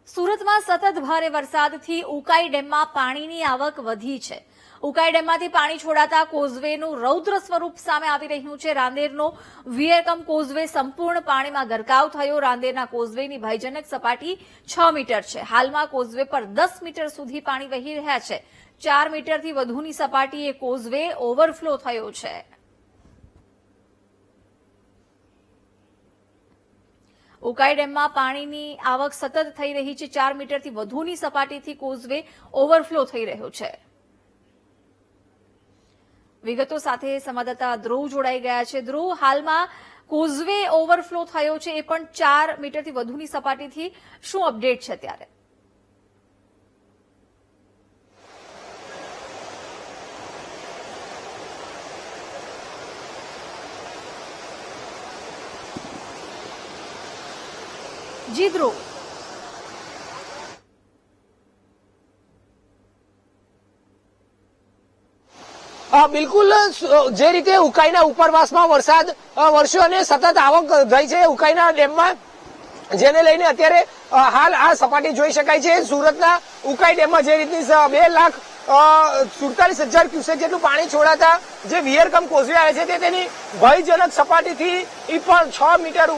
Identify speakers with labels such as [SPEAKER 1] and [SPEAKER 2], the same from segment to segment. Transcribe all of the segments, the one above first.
[SPEAKER 1] સુરતમાં સતત ભારે વરસાદથી ઉકાઈ ડેમમાં પાણીની આવક વધી છે। ઉકાઈ ડેમમાંથી પાણી છોડાતા કોઝવેનું રૌદ્ર સ્વરૂપ સામે આવી રહ્યું છે। રાંદેરનો વિયરકમ કોઝવે સંપૂર્ણ પાણીમાં ગરકાવ થયો। રાંદેરના કોઝવેની ભયજનક સપાટી 6 મીટર છે। હાલમાં કોઝવે પર 10 મીટર સુધી પાણી વહી રહ્યા છે। 4 મીટરથી વધુની સપાટીએ કોઝવે ઓવરફ્લો થયો છે। ઉકાઈ ડેમમાં પાણીની આવક સતત થઈ રહી છે। 4 મીટરથી વધુની સપાટીથી કોઝવે ઓવરફ્લો થઈ રહ્યો છે। વિગતો સાથે સંવાદદાતા ધ્રુવ જોડાઈ ગયા છે। ધ્રુવ, હાલમાં કોઝવે ઓવરફ્લો થયો છે, એ પણ 4 મીટરથી વધુની સપાટીથી, શું અપડેટ છે ત્યારે? જી ધ્રુવ,
[SPEAKER 2] બિલકુલ જે રીતે ઉકાઈના ઉપરવાસમાં વરસાદ વરસ્યો અને સતત આવક થઈ છે ઉકાઈના ડેમમાં, જેને લઈને અત્યારે હાલ આ સપાટી જોઈ શકાય છે। સુરતના ઉકાઈ ડેમમાં જે રીતની 2,47,000 ક્યુસેક જેટલું પાણી છોડાતા જે વિયરકમ કોઝવે આવે છે તે તેની ભયજનક સપાટીથી પણ 6 મીટર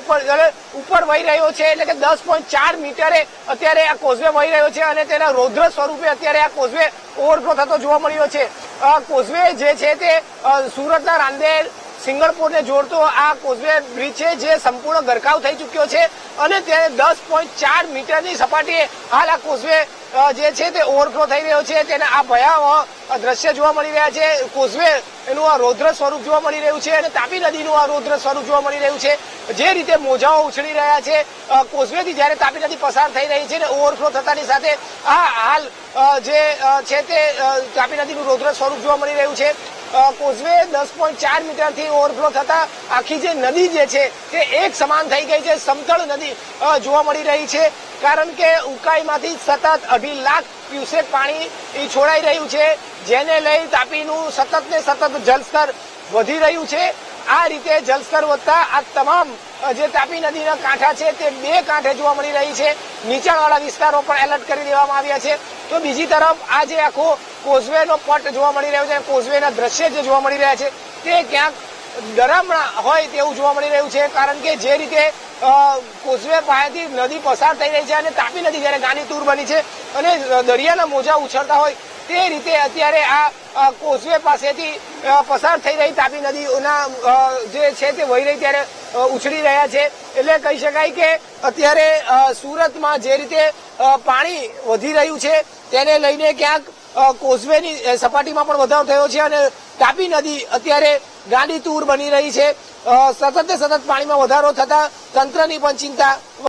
[SPEAKER 2] ઉપર વહી રહ્યો છે, એટલે કે 10.4 મીટરે અત્યારે આ કોઝવે વહી રહ્યો છે અને તેના રૌદ્ર સ્વરૂપે અત્યારે આ કોઝવે ઓવરફ્લો થતો જોવા મળ્યો છે। કોઝવે જે છે તે સુરતના રાંદેર સિંગણપોરને જોડતો આ કોઝવે બ્રિજ છે, જે સંપૂર્ણ ગરકાવ થઈ ચુક્યો છે અને તે 10.4 મીટરની સપાટીએ હાલ આ કોઝવે જે છે તે ઓવરફ્લો થઈ રહ્યો છે। તેના આ ભયાવહ દ્રશ્ય જોવા મળી રહ્યા છે। કોઝવે એનું આ રૌદ્ર સ્વરૂપ જોવા મળી રહ્યું છે અને તાપી નદીનું આ રૌદ્ર સ્વરૂપ જોવા મળી રહ્યું છે। જે રીતે મોજાઓ ઉછળી રહ્યા છે કોઝવેથી જ્યારે તાપી નદી પસાર થઈ રહી છે ને ઓવરફ્લો થતાની સાથે આ હાલ જે છે તે તાપી નદીનું રૌદ્ર સ્વરૂપ જોવા મળી રહ્યું છે। કોઝવે 10.4 મીટરથી ઓવરફ્લો થતા આખી જે નદી જે છે તે એક સમાન થઈ ગઈ છે, સમતળ નદી જોવા મળી રહી છે, કારણ કે ઉકાઈમાંથી સતત 2.5 લાખ ક્યુસેક પાણી છોડાઈ રહ્યું છે, જેને લઈ તાપીનું સતત ને સતત જલસ્તર વધી રહ્યું છે। આ રીતે જલસ્તર વધતા આ તમામ જે તાપી નદીના કાંઠા છે તે 2 કાંઠે જોવા મળી રહી છે। નીચાણવાળા વિસ્તારો પણ એલર્ટ કરી દેવામાં આવ્યા છે। તો બીજી તરફ આ જે આખો કોઝવેનો પટ જોવા મળી રહ્યો છે, કોઝવેના દ્રશ્ય જે જોવા મળી રહ્યા છે તે ક્યાંક ડરામણા હોય તેવું જોવા મળી રહ્યું છે, કારણ કે જે રીતે કોઝવે પાસેથી નદી પસાર થઈ રહી છે અને તાપી નદી જયારે ગાંડીતુર બની છે અને દરિયાના મોજા ઉછળતા હોય તે રીતે અત્યારે આ કોઝવે પાસેથી પસાર થઈ રહી તાપી નદીઓના જે છે તે વહી રહી ત્યારે ઉછળી રહ્યા છે। એટલે કહી શકાય કે અત્યારે સુરતમાં જે રીતે પાણી વધી રહ્યું છે તેને લઈને ક્યાંક કોઝવેની સપાટીમાં પણ વધારો થયો છે અને તાપી નદી અત્યારે ગાંડીતુર બની રહી છે। સતત પાણીમાં વધારો થતા તંત્રની પણ ચિંતા